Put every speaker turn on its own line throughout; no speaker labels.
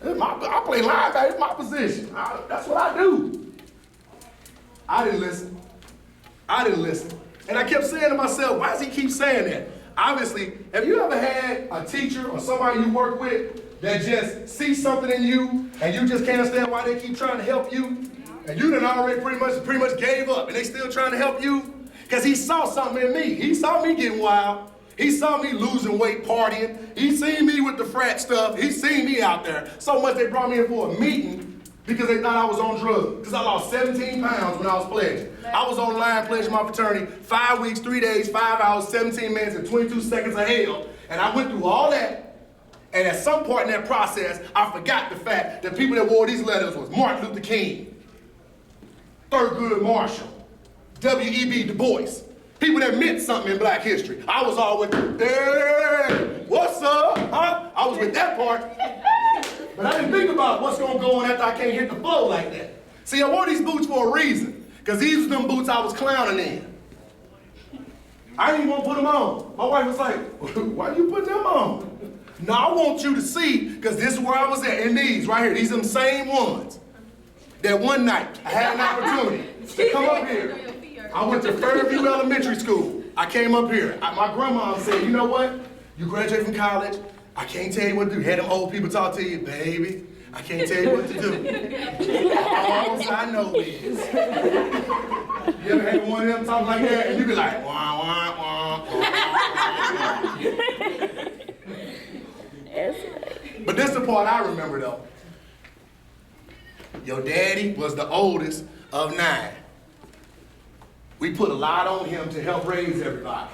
I play linebacker, it's my position. That's what I do. I didn't listen. And I kept saying to myself, why does he keep saying that? Obviously, have you ever had a teacher or somebody you work with that just sees something in you and you just can't understand why they keep trying to help you? And you done already pretty much gave up and they still trying to help you? Because he saw something in me. He saw me getting wild. He saw me losing weight, partying. He seen me with the frat stuff. He seen me out there. So much they brought me in for a meeting because they thought I was on drugs. Because I lost 17 pounds when I was pledging. I was on line pledging my fraternity 5 weeks, 3 days, 5 hours, 17 minutes, and 22 seconds of hell. And I went through all that. And at some point in that process, I forgot the fact that people that wore these letters was Martin Luther King, Thurgood Marshall, W.E.B. Du Bois. People that meant something in black history. I was all with, hey, what's up, huh? I was with that part. But I didn't think about what's gonna go on after I can't hit the floor like that. See, I wore these boots for a reason, because these were them boots I was clowning in. I didn't even want to put them on. My wife was like, why you putting them on? No, I want you to see, because this is where I was at, in these right here. These are them same ones. That one night, I had an opportunity to come up here. I went to Fairview Elementary School. I came up here. My grandma said, you know what? You graduate from college. I can't tell you what to do. Had them old people talk to you, baby. I can't tell you what to do. All I know is. You ever had one of them talk like that? And you be like, wah, wah, wah, wah. But this is the part I remember though. Your daddy was the oldest of 9. We put a lot on him to help raise everybody.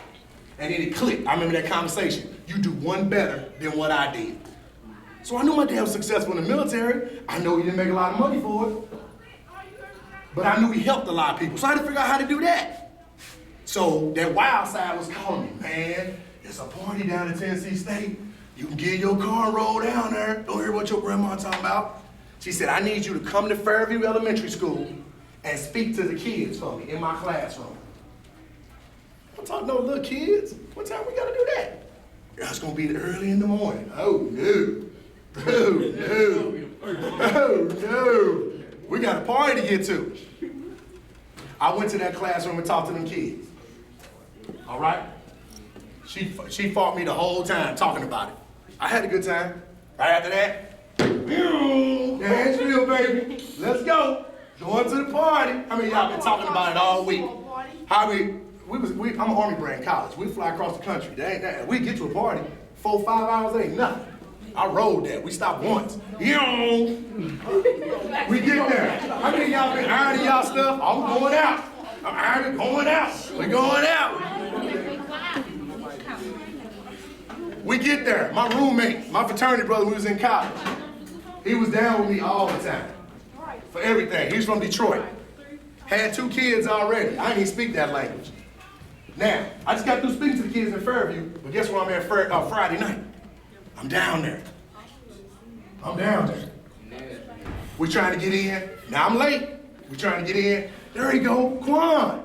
And then it clicked. I remember that conversation. You do one better than what I did. So I knew my dad was successful in the military. I know he didn't make a lot of money for it. But I knew he helped a lot of people. So I had to figure out how to do that. So that wild side was calling me, man, it's a party down at Tennessee State. You can get your car and roll down there. Don't hear what your grandma talking about. She said, I need you to come to Fairview Elementary School and speak to the kids for me in my classroom. I'm talking to no little kids. What time we gotta do that? It's gonna be early in the morning. Oh no. Oh no. Oh no. We got a party to get to. I went to that classroom and talked to them kids. All right? She fought me the whole time talking about it. I had a good time. Right after that, Nashville, baby. Let's go. Going to the party. How many of y'all been talking about it all week? I'm an Army brat in college. We fly across the country. We get to a party, 4 or 5 hours, ain't nothing. I rode that. We stopped once. We get there. How many of y'all been ironing y'all stuff? I'm going out. I'm ironing, going out. We're going out. We get there. My roommate, my fraternity brother, we was in college. He was down with me all the time. For everything. He's from Detroit. Had 2 kids already. I didn't even speak that language. Now, I just got through speaking to the kids in Fairview, but guess where I'm at Friday night? I'm down there. We trying to get in. Now I'm late. We trying to get in. There he go, Quan.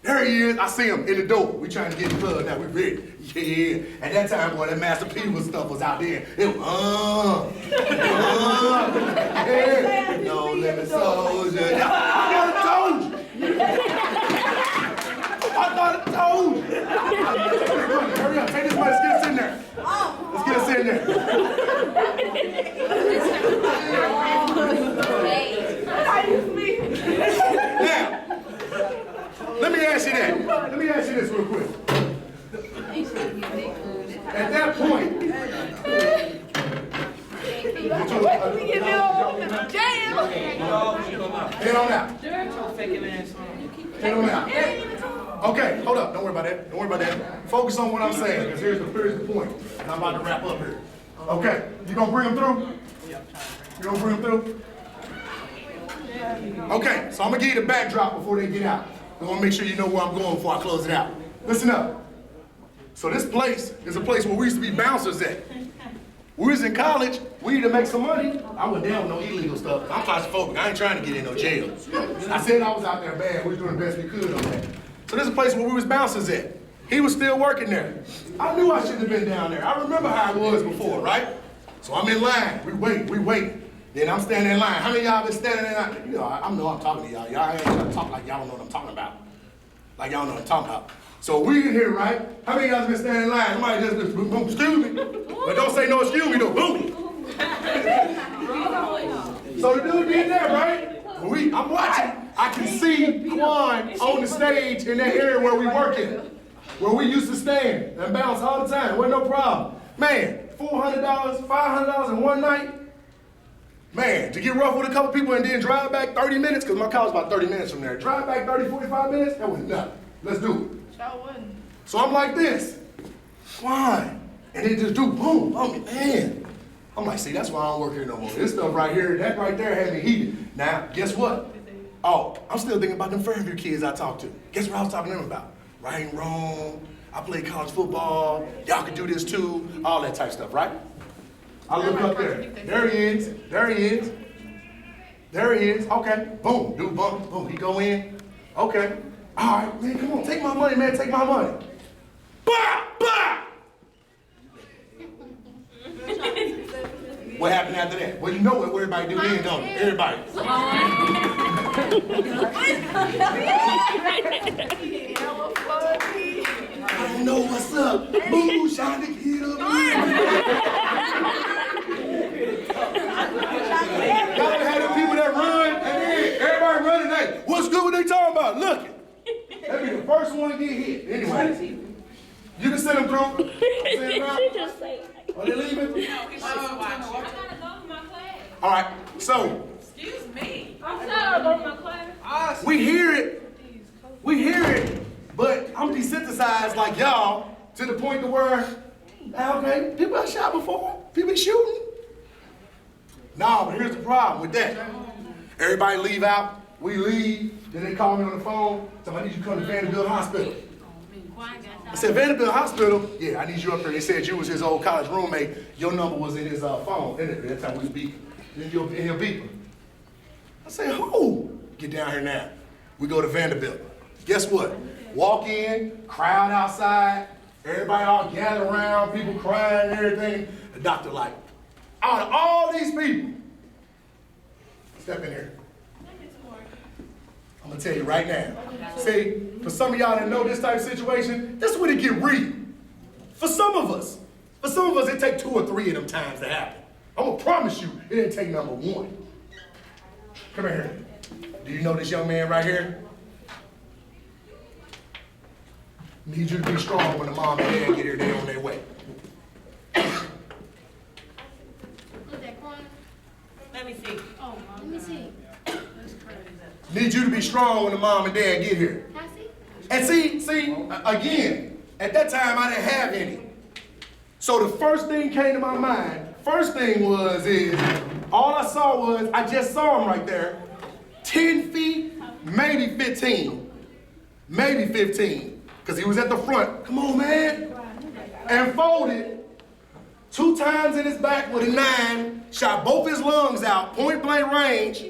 There he is. I see him in the door. We trying to get in the club now. We ready. Yeah. At that time, boy, that Master P stuff was out there. It was, yeah. No limit soldier. I thought I told you. Hurry up, take this money. Let's get us in there. Let's get us in there. Now, let me ask you that. Let me ask you this real quick. At that point, head on out. Head on out. Okay, hold up. Don't worry about that. Don't worry about that. Focus on what I'm saying, because here's the point. And I'm about to wrap up here. Okay, you gonna bring them through? You gonna bring them through? Okay, so I'm gonna give you the backdrop before they get out. I wanna make sure you know where I'm going before I close it out. Listen up. So this place is a place where we used to be bouncers at. We was in college, we need to make some money. I went down with no illegal stuff. I'm claustrophobic, I ain't trying to get in no jail. I said I was out there bad, we was doing the best we could on that. So this is a place where we was bouncers at. He was still working there. I knew I shouldn't have been down there. I remember how it was before, right? So I'm in line, we wait. Then I'm standing in line. How many of y'all been standing in line? You know, I know I'm talking to y'all. Y'all ain't gonna talk like y'all don't know what I'm talking about. Like y'all know what I'm talking about. So we in here, right? How many of y'all been standing in line? Somebody just, boom, excuse me. But don't say no excuse me, though, boom. So the dude did that, right? I'm watching. I can see Quan on the stage in that area where we working, where we used to stand and bounce all the time. Wasn't no problem. Man, $400, $500 in one night. Man, to get rough with a couple people and then drive back 30 minutes, because my car was about 30 minutes from there. Drive back 30, 45 minutes, that was nothing. Let's do it. So I'm like this, Quan, and it just do boom, man. I'm like, see, that's why I don't work here no more. This stuff right here, that right there had me heated. Now, guess what? Oh, I'm still thinking about them Fairview kids I talked to. Guess what I was talking to them about? Right and wrong, I played college football, y'all can do this too, all that type stuff, right? I look up there. There he is. There he is. There he is. Okay. Boom. Dude bump. Boom. He go in. Okay. All right, man. Come on. Take my money, man. Take my money. Bah! Bah! What happened after that? Well, you know what everybody do then, don't you? Everybody. I don't know what's up. Ooh, shine the kid up. Y'all had the people that run, and then everybody running like, what's good? What they talking about? Look it. That be the first one to get hit. Anyway, you can send them through. Send them out. Are they leaving? No, he's just watching. I gotta go to my class. All right, so.
Excuse me.
I'm sorry, I go to my class.
We hear it, but I'm desensitized like y'all to the point to where, okay, people have shot before, people shooting. No, but here's the problem with that. Everybody leave out, we leave, then they call me on the phone, so I need you to come to Vanderbilt Hospital. I said, Vanderbilt Hospital? Yeah, I need you up here. They said you was his old college roommate. Your number was in his phone. That's how we speak. In your beeper. I said, who? Get down here now. We go to Vanderbilt. Guess what? Walk in, crowd outside, everybody all gather around, people crying and everything. The doctor like, out of all these people, step in here. I'm gonna tell you right now. See, for some of y'all that know this type of situation, this is when it get real. For some of us, it take 2 or 3 of them times to happen. I'm gonna promise you, it didn't take number 1. Come here. Do you know this young man right here? Need you to be strong when the mom and dad get here, they on their way.
Let me see.
Oh, let me see.
Need you to be strong when the mom and dad get here.
Can I see?
And see, again, at that time I didn't have any. So the first thing came to my mind, all I saw was, I just saw him right there, 10 feet, maybe 15, maybe 15, because he was at the front. Come on, man. And folded 2 times in his back with a 9, shot both his lungs out, point blank range,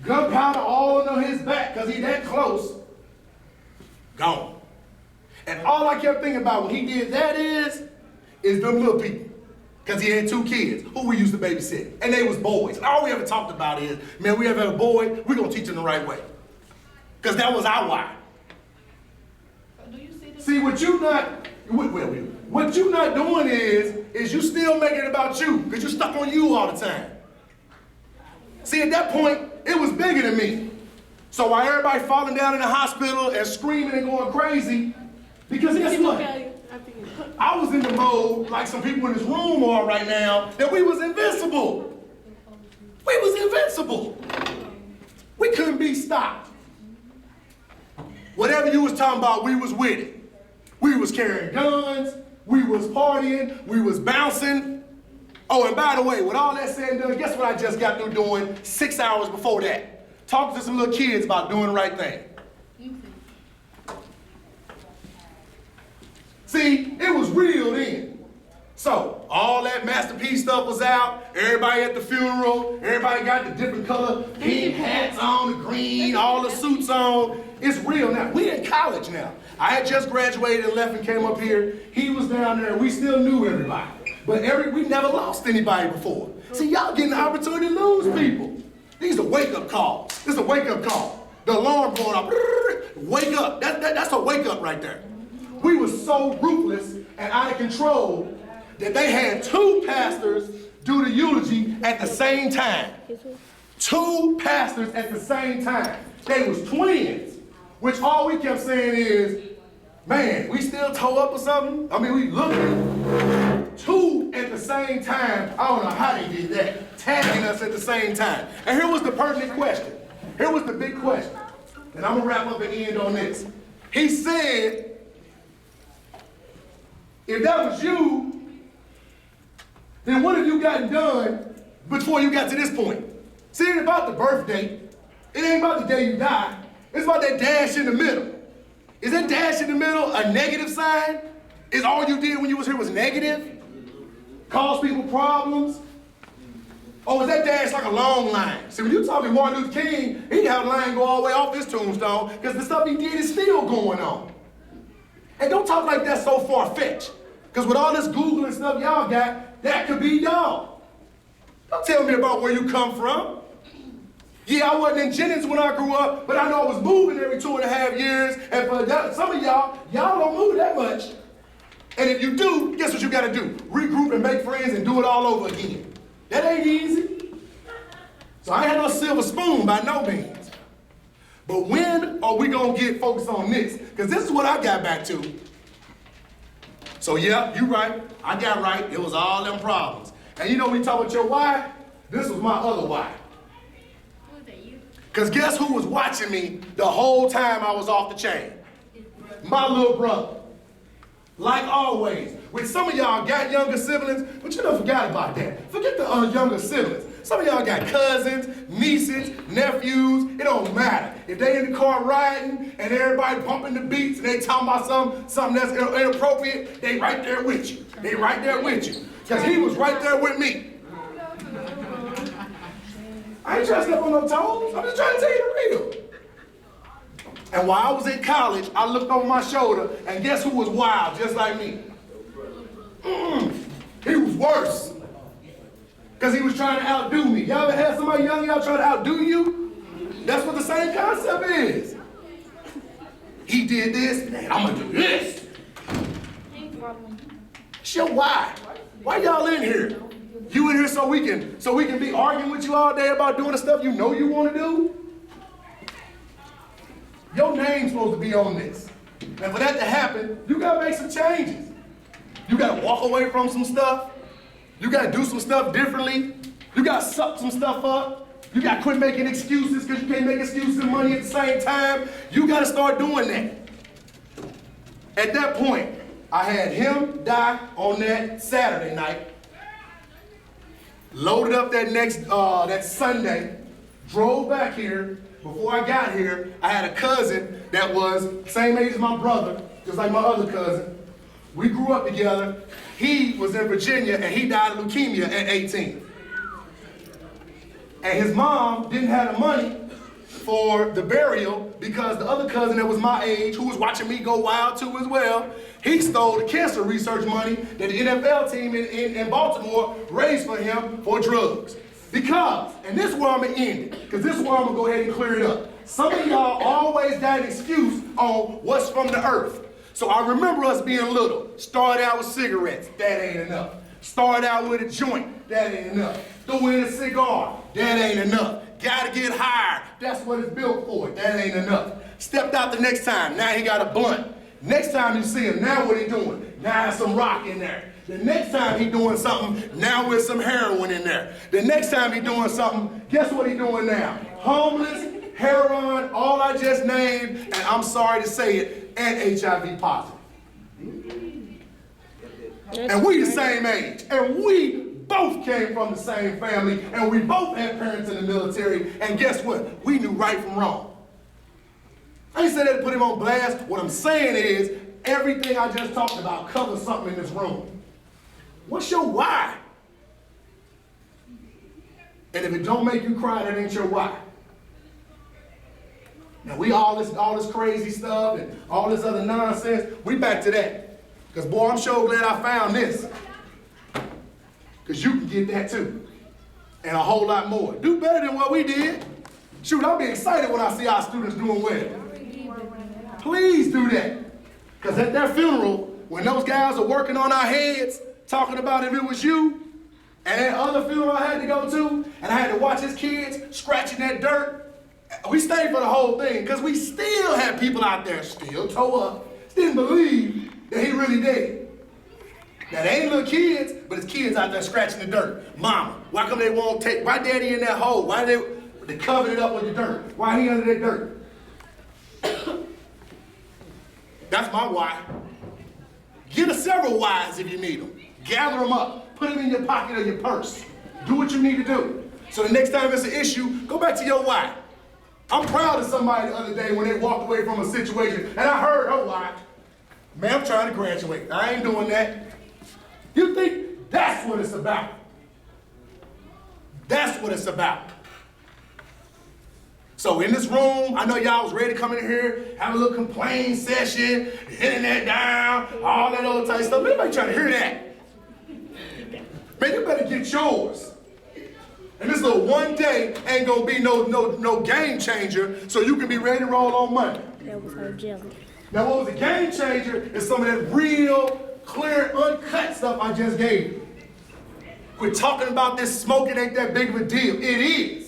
gunpowder all on his back because he that close, gone. And all I kept thinking about when he did that is them little people. Because he had 2 kids who we used to babysit. And they was boys. And all we ever talked about is, man, we ever have a boy, we're going to teach him the right way. Because that was our why.
Do you see this?
See, what you not doing is you still making it about you. Because you're stuck on you all the time. See, at that point, it was bigger than me. So while everybody falling down in the hospital and screaming and going crazy, because guess what? I was in the mode, like some people in this room are right now, that we was invincible. We was invincible. We couldn't be stopped. Whatever you was talking about, we was with it. We was carrying guns, we was partying, we was bouncing. Oh, and by the way, with all that said and done, guess what I just got through doing 6 hours before that? Talking to some little kids about doing the right thing. See, it was real then. So, all that Masterpiece stuff was out, everybody at the funeral, everybody got the different color pink hats on, the green, all the suits on. It's real now. We in college now. I had just graduated and left and came up here. He was down there, we still knew everybody. But we never lost anybody before. See, y'all getting the opportunity to lose people. These are wake-up calls. This is a wake-up call. The alarm going off. Wake up. That's a wake-up right there. We were so ruthless and out of control that they had 2 pastors do the eulogy at the same time. 2 pastors at the same time. They was twins, which all we kept saying is, man, we still toe up or something? I mean, we looking. 2 at the same time. I don't know how they did that. Tagging us at the same time. And here was the pertinent question. Here was the big question. And I'm gonna wrap up and end on this. He said, if that was you, then what have you gotten done before you got to this point? See, it ain't about the birthday. It ain't about the day you die. It's about that dash in the middle. Is that dash in the middle a negative sign? Is all you did when you was here was negative? Cause people problems? Or was that dash like a long line? See, when you talking Martin Luther King, he had a line go all the way off his tombstone because the stuff he did is still going on. And don't talk like that's so far-fetched. Because with all this Google and stuff y'all got, that could be y'all. Don't tell me about where you come from. Yeah, I wasn't in Jennings when I grew up, but I know I was moving every 2.5 years. And for some of y'all don't move that much. And if you do, guess what you gotta do? Regroup and make friends and do it all over again. That ain't easy. So I ain't had no silver spoon by no means. But when are we gonna get focused on this? Because this is what I got back to. So yeah, you right. I got right. It was all them problems. And you know when you talk about your why? This was my other why. Because guess who was watching me the whole time I was off the chain? My little brother. Like always. With some of y'all got younger siblings, but you don't forget about that. Forget the younger siblings. Some of y'all got cousins, nieces, nephews. It don't matter. If they in the car riding and everybody bumping the beats and they talking about something that's inappropriate, they right there with you. They right there with you. Because he was right there with me. I ain't trying to step on no toes. I'm just trying to tell you the real. And while I was in college, I looked over my shoulder, and guess who was wild, just like me? He was worse. Because he was trying to outdo me. Y'all ever had somebody young y'all trying to outdo you? That's what the same concept is. He did this, man, I'm gonna do this. Sure, why? Why y'all in here? You in here so we can be arguing with you all day about doing the stuff you know you want to do? Your name's supposed to be on this. And for that to happen, you gotta make some changes. You gotta walk away from some stuff. You gotta do some stuff differently. You gotta suck some stuff up. You gotta quit making excuses because you can't make excuses and money at the same time. You gotta start doing that. At that point, I had him die on that Saturday night. Loaded up that Sunday, drove back here. Before I got here, I had a cousin that was the same age as my brother, just like my other cousin. We grew up together. He was in Virginia and he died of leukemia at 18. And his mom didn't have the money for the burial because the other cousin that was my age, who was watching me go wild too as well, he stole the cancer research money that the NFL team in Baltimore raised for him for drugs. Because, and this is where I'm gonna end it, because this is where I'm gonna go ahead and clear it up. Some of y'all always got an excuse on what's from the earth. So I remember us being little. Started out with cigarettes, that ain't enough. Started out with a joint, that ain't enough. Threw in a cigar, that ain't enough. Gotta get higher, that's what it's built for, that ain't enough. Stepped out the next time, now he got a blunt. Next time you see him, now what he doing? Now there's some rock in there. The next time he doing something, now with some heroin in there. The next time he doing something, guess what he doing now? Homeless, heroin, all I just named, and I'm sorry to say it, and HIV positive. And we the same age, and we both came from the same family, and we both had parents in the military, and guess what? We knew right from wrong. I ain't saying that to put him on blast. What I'm saying is, everything I just talked about covers something in this room. What's your why? And if it don't make you cry, that ain't your why. Now we all this crazy stuff and all this other nonsense, we back to that. Because boy, I'm sure glad I found this. can get that too. And a whole lot more. Do better than what we did. Shoot, I'll be excited when I see our students doing well. Please do that. Because at their funeral, when those guys are working on our heads, talking about if it was you, and that other funeral I had to go to, and I had to watch his kids scratching that dirt, we stayed for the whole thing, because we still had people out there still toe up, didn't believe that he really dead. Now, they ain't little kids, but it's kids out there scratching the dirt. Mama, why come they won't take, why daddy in that hole? Why they covered it up with the dirt? Why he under that dirt? That's my why. Get us several whys if you need them. Gather them up. Put them in your pocket or your purse. Do what you need to do. So the next time it's an issue, go back to your why. I'm proud of somebody the other day when they walked away from a situation and I heard her why. Man, I'm trying to graduate. I ain't doing that. You think that's what it's about? That's what it's about. So in this room, I know y'all was ready to come in here, have a little complaint session, internet down, all that old type stuff. Anybody trying to hear that? Man, you better get yours. And this little one day ain't gonna be no game changer, so you can be ready to roll on Monday.
That was her jelly.
Now what was a game changer is some of that real, clear, uncut stuff I just gave you. Quit talking about this smoking ain't that big of a deal. It is.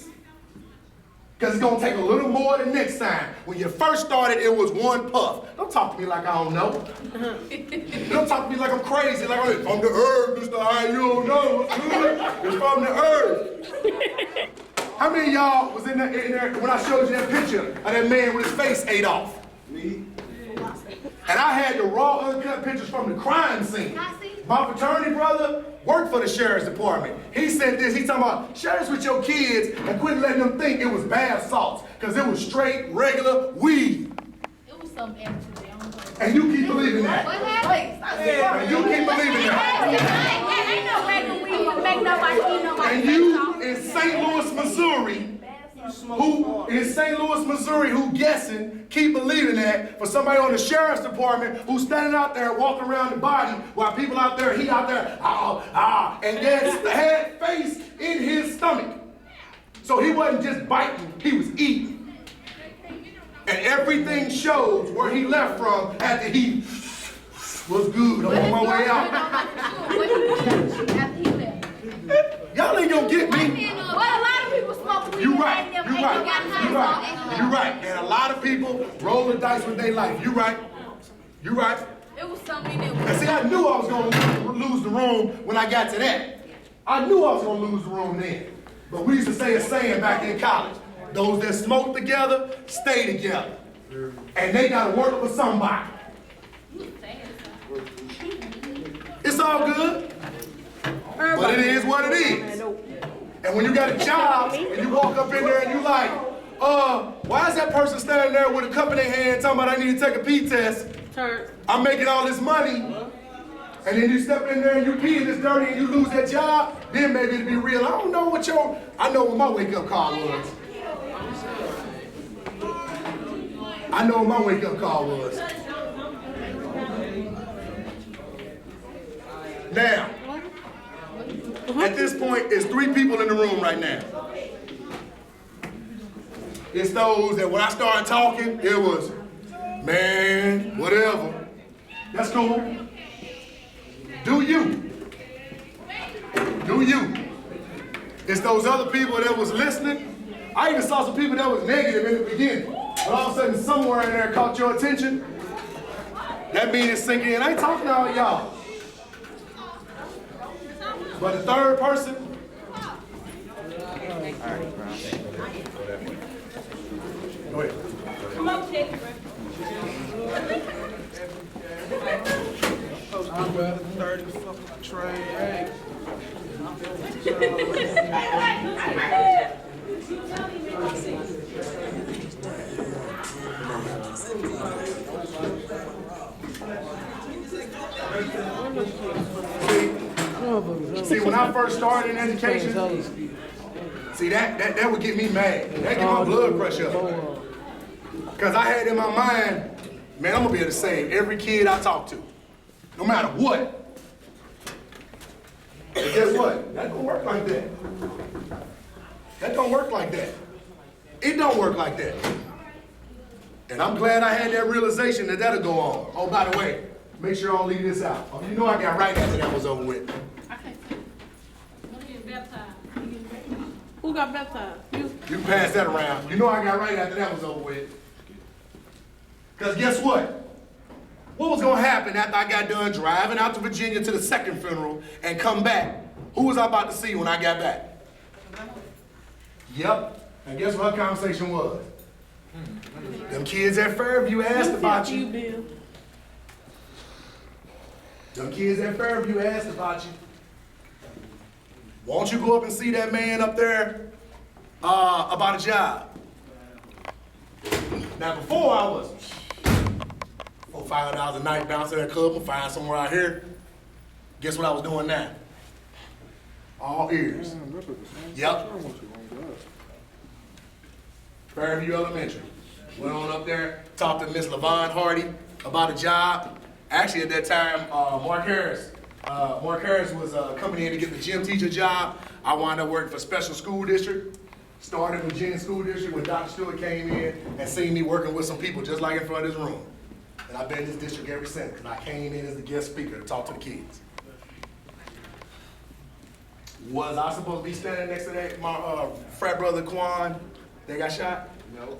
Because it's going to take a little more the next time. When you first started, it was one puff. Don't talk to me like I don't know. Don't talk to me like I'm crazy. Like, I'm from the herb, Mr. I, you don't know. It's from the herb. How many of y'all was in there when I showed you that picture of that man with his face ate off? Me. And I had the raw, uncut pictures from the crime scene. My fraternity brother worked for the sheriff's department. He said this, he talking about, share this with your kids and quit letting them think it was bath salts, because it was straight, regular weed.
It was some attitude.
And you keep believing that.
What happened?
And you keep believing that.
Ain't no regular weed gonna make nobody eat nobody.
And you in St. Louis, Missouri, who guessing, keep believing that for somebody on the sheriff's department who's standing out there walking around the body while people out there, he out there, and Dad's had face in his stomach. So he wasn't just biting, he was eating. And everything shows where he left from after he was good on my way out.
After he left.
Y'all ain't gonna get me.
Well, a lot of people smoke weed.
You're right. And a lot of people roll the dice with their life. You're right.
It was something that
And see, I knew I was gonna lose the room when I got to that. I knew I was gonna lose the room then. But we used to say a saying back in college. Those that smoke together, stay together. And they gotta work for somebody. It's all good. But it is what it is. And when you got a job and you walk up in there and you like, why is that person standing there with a cup in their hand talking about I need to take a pee test? I'm making all this money. And then you step in there and you pee and it's dirty and you lose that job, then maybe it'll be real. I don't know what I know what my wake-up call was. I know what my wake-up call was. Now, at this point, it's 3 people in the room right now. It's those that when I started talking, it was, man, whatever. That's cool. Do you. Do you. It's those other people that was listening. I even saw some people that was negative in the beginning. But all of a sudden, somewhere in there caught your attention. That means it's sinking in. I ain't talking to all y'all. But the third person, go ahead.
Come on, Jake.
I'm better than 30 fucking trade. Hey.
See, when I first started in education, see, that would get me mad. That get my blood pressure up. Because I had in my mind, man, I'm going to be able to save every kid I talk to, no matter what. And guess what? That don't work like that. That don't work like that. It don't work like that. And I'm glad I had that realization that that'll go on. Oh, by the way, make sure I don't leave this out. Oh, you know I got right after that was over with.
Who got baptized? You
can pass that around. You know I got right after that was over with. Because guess what? What was going to happen after I got done driving out to Virginia to the second funeral and come back? Who was I about to see when I got back? Yep. And guess what her conversation was? Them kids at Fairview asked about you. Them kids at Fairview asked about you. Won't you go up and see that man up there about a job? Now before I was $400-500 a night bouncing at a club and find somewhere out here. Guess what I was doing now? All ears. Yep. Fairview Elementary. Went on up there, talked to Miss LaVon Hardy about a job. Actually, at that time, Mark Harris was coming in to get the gym teacher job. I wound up working for Special School District. Started with Virginia School District when Dr. Stewart came in and seen me working with some people just like in front of this room. And I've been in this district ever since, because I came in as the guest speaker to talk to the kids. Was I supposed to be standing next to that, my frat brother Quan that got shot? No.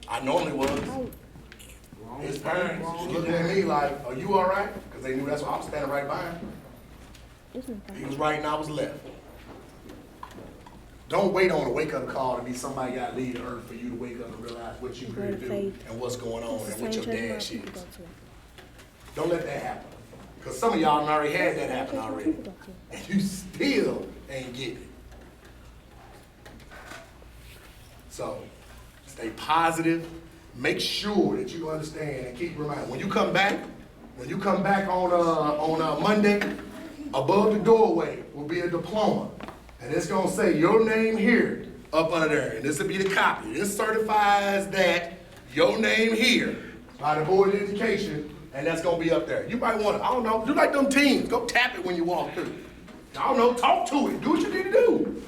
I normally was. His parents looking at me like, are you all right? Because they knew that's what I was standing right behind. He was right and I was left. Don't wait on a wake-up call to be somebody got to leave the earth for you to wake up and realize what you really do and what's going on and what your dash is. Don't let that happen. Because some of y'all already had that happen already. And you still ain't getting it. So, stay positive. Make sure that you understand and keep reminding. When you come back on Monday, above the doorway will be a diploma. And it's gonna say your name here up under there. And this will be the copy. This certifies that your name here by the Board of Education, and that's gonna be up there. You might wanna, I don't know, do like them teens. Go tap it when you walk through. I don't know, talk to it. Do what you need to do.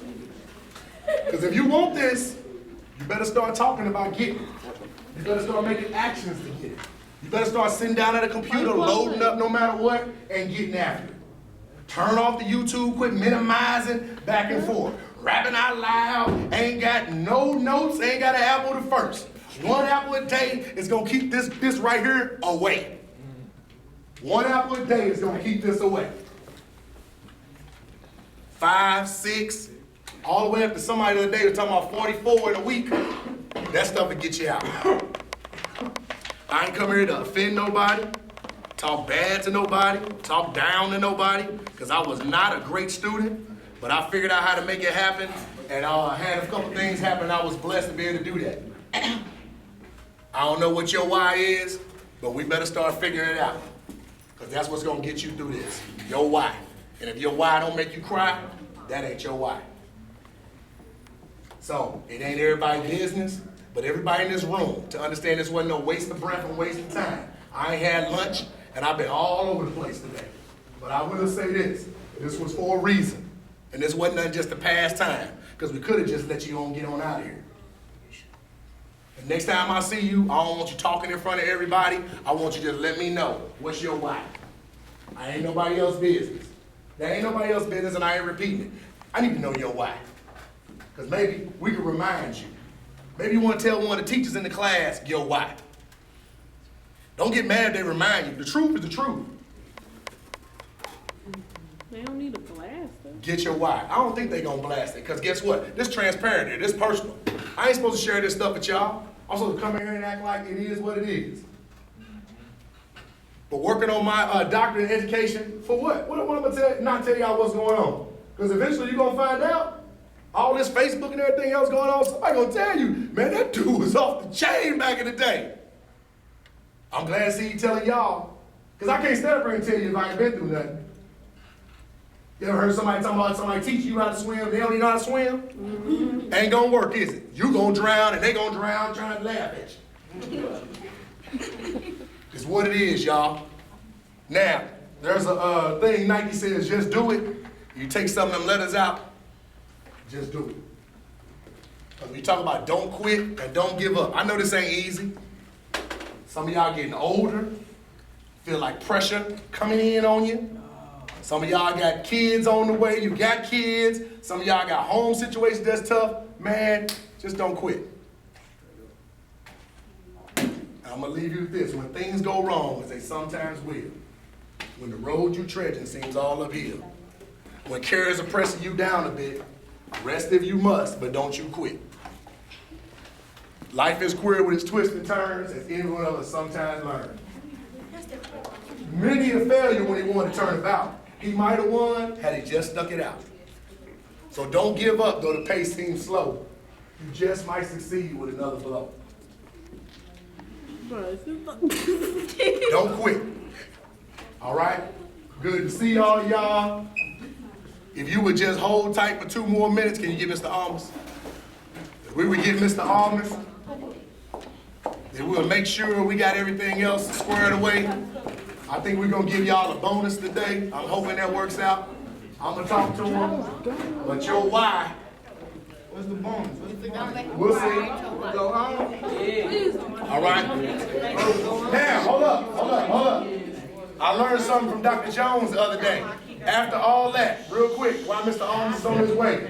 Because if you want this, you better start talking about getting it. You better start making actions to get it. You better start sitting down at a computer, loading up no matter what, and getting after it. Turn off the YouTube, quit minimizing back and forth. Rapping out loud, ain't got no notes, ain't got an apple to first. One apple a day is gonna keep this right here away. One apple a day is gonna keep this away. 5, 6, all the way up to somebody the other day was talking about 44 in a week. That stuff will get you out. I ain't come here to offend nobody, talk bad to nobody, talk down to nobody, because I was not a great student, but I figured out how to make it happen, and I had a couple things happen, and I was blessed to be able to do that. I don't know what your why is, but we better start figuring it out, because that's what's going to get you through this, your why. And if your why don't make you cry, that ain't your why. So, it ain't everybody's business, but everybody in this room to understand this wasn't no waste of breath and waste of time. I ain't had lunch, and I've been all over the place today. But I will say this was for a reason. And this wasn't nothing just to pass time, because we could have just let you get on out of here. And next time I see you, I don't want you talking in front of everybody. I want you to just let me know, what's your why? I ain't nobody else's business. That ain't nobody else's business, and I ain't repeating it. I need to know your why. Because maybe we can remind you. Maybe you want to tell one of the teachers in the class your why. Don't get mad if they remind you. The truth is the truth.
They don't need to blast it.
Get your why. I don't think they're going to blast it. Because guess what? This transparent here. This personal. I ain't supposed to share this stuff with y'all. I'm supposed to come in here and act like it is what it is. But working on my doctorate in education, for what? What am I going to not tell y'all what's going on? Because eventually you're going to find out. All this Facebook and everything else going on, somebody gonna tell you, man, that dude was off the chain back in the day. I'm glad to see you telling y'all, because I can't stand up here and tell you if I ain't been through nothing. You ever heard somebody talking about somebody teach you how to swim, they don't even know how to swim? Mm-hmm. Ain't gonna work, is it? You gonna drown and they gonna drown trying to laugh at you. It's what it is, y'all. Now, There's a thing Nike says, just do it. You take some of them letters out, just do it. Because we talk about don't quit and don't give up. I know this ain't easy. Some of y'all getting older, feel like pressure coming in on you. Some of y'all got kids on the way, you got kids. Some of y'all got home situations that's tough. Man, just don't quit. I'm gonna leave you with this. When things go wrong, as they sometimes will, when the road you treading seems all uphill, when cares are pressing you down a bit, rest if you must, but don't you quit. Life is queer with its twists and turns, as anyone else sometimes learns. Many a failure when he wanted to turn about. He might have won had he just stuck it out. So don't give up, though the pace seems slow. You just might succeed with another blow. Don't quit. All right? Good to see all y'all. If you would just hold tight for 2 more minutes, can you give Mr. Almas? If we would give Mr. Almas, then we'll make sure we got everything else squared away. I think we're gonna give y'all a bonus today. I'm hoping that works out. I'm gonna talk to him, but your why,
What's the bonus?
we'll see.
Go home?
All right? Now, hold up. I learned something from Dr. Jones the other day. After all that, real quick, while Mr. Almas is on his way,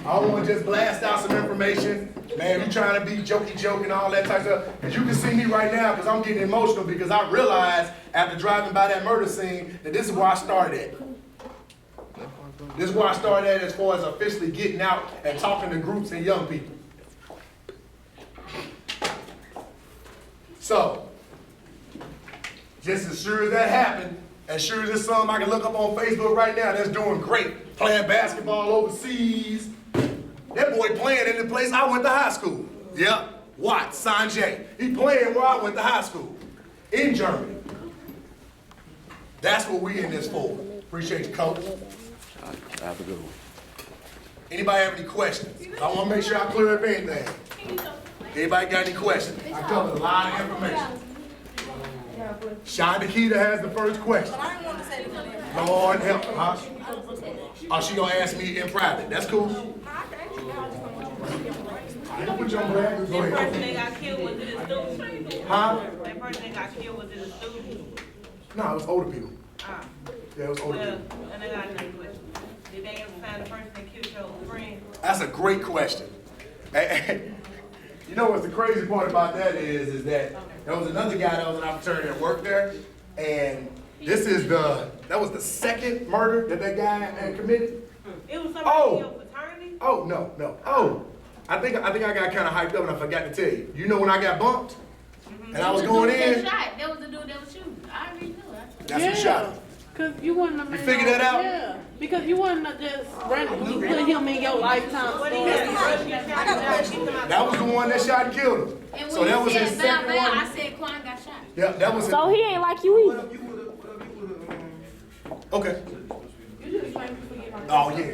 I want to just blast out some information. Man, you trying to be jokey and all that type of stuff. Because you can see me right now because I'm getting emotional because I realized after driving by that murder scene that this is where I started at. This is where I started at as far as officially getting out and talking to groups and young people. So, just as sure as that happened, as sure as there's something I can look up on Facebook right now that's doing great, playing basketball overseas. That boy playing in the place I went to high school. Yep, Watt, Sanjay. He playing where I went to high school, in Germany. That's what we in this for. Appreciate you, coach.
Have a good one.
Anybody have any questions? I want to make sure I clear up anything. Anybody got any questions? I covered a lot of information. Sean Nikita has the first question. Lord help her, huh? Oh, she gonna ask me in private. That's cool. I can put you on blast. Go
That person
ahead.
that got killed, was it a student?
Huh?
That person that got killed, was it a student?
No, it was older people.
Ah,
Yeah, it was older
well,
people.
and I got another question. Did they ever find the person that killed your friend?
That's a great question. You know what's the crazy part about that is that there was another guy that was an opportunity that worked there, and that was the second murder that guy had committed.
It was somebody
Oh.
in your fraternity?
Oh, no. Oh, I think I got kind of hyped up and I forgot to tell you. You know when I got bumped and I was going in,
That was the dude that was shooting. I already knew it.
that's who shot him.
Cause you wouldn't have
You
been.
figured that out?
Yeah. Because you wouldn't have just randomly put him in your lifetime
What do
story.
you have?
That was the one that shot and killed him.
And
So
when
that
you
was his
said
second
Val, I
one.
said Quan got shot.
Yeah, that was
So he ain't like you
What
either.
if you would've,
Okay. Oh, yeah.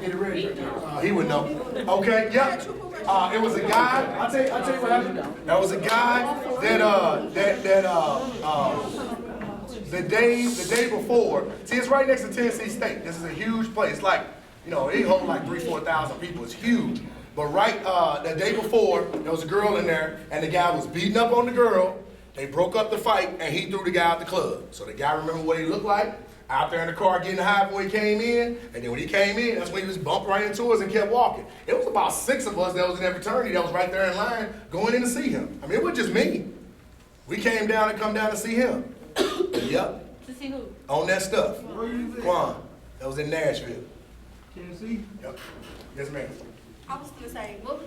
Get it ready. He would know. Okay, yep. It was a guy, I'll tell you what happened. That was a guy the day before, see, it's right next to Tennessee State. This is a huge place. Like, it holds like 3,000-4,000 people. It's huge. But right the day before, there was a girl in there, and the guy was beating up on the girl. They broke up the fight, and he threw the guy out the club. So the guy remembered what he looked like, out there in the car getting high when he came in. And then when he came in, that's when he just bumped right into us and kept walking. It was about 6 of us that was in that fraternity that was right there in line going in to see him. I mean, it was just me. We came down and come down to see him. Yep.
To see who?
On that stuff.
where you at?
Quan. That was in Nashville.
Tennessee?
Yep. Yes, ma'am.
I was gonna say, what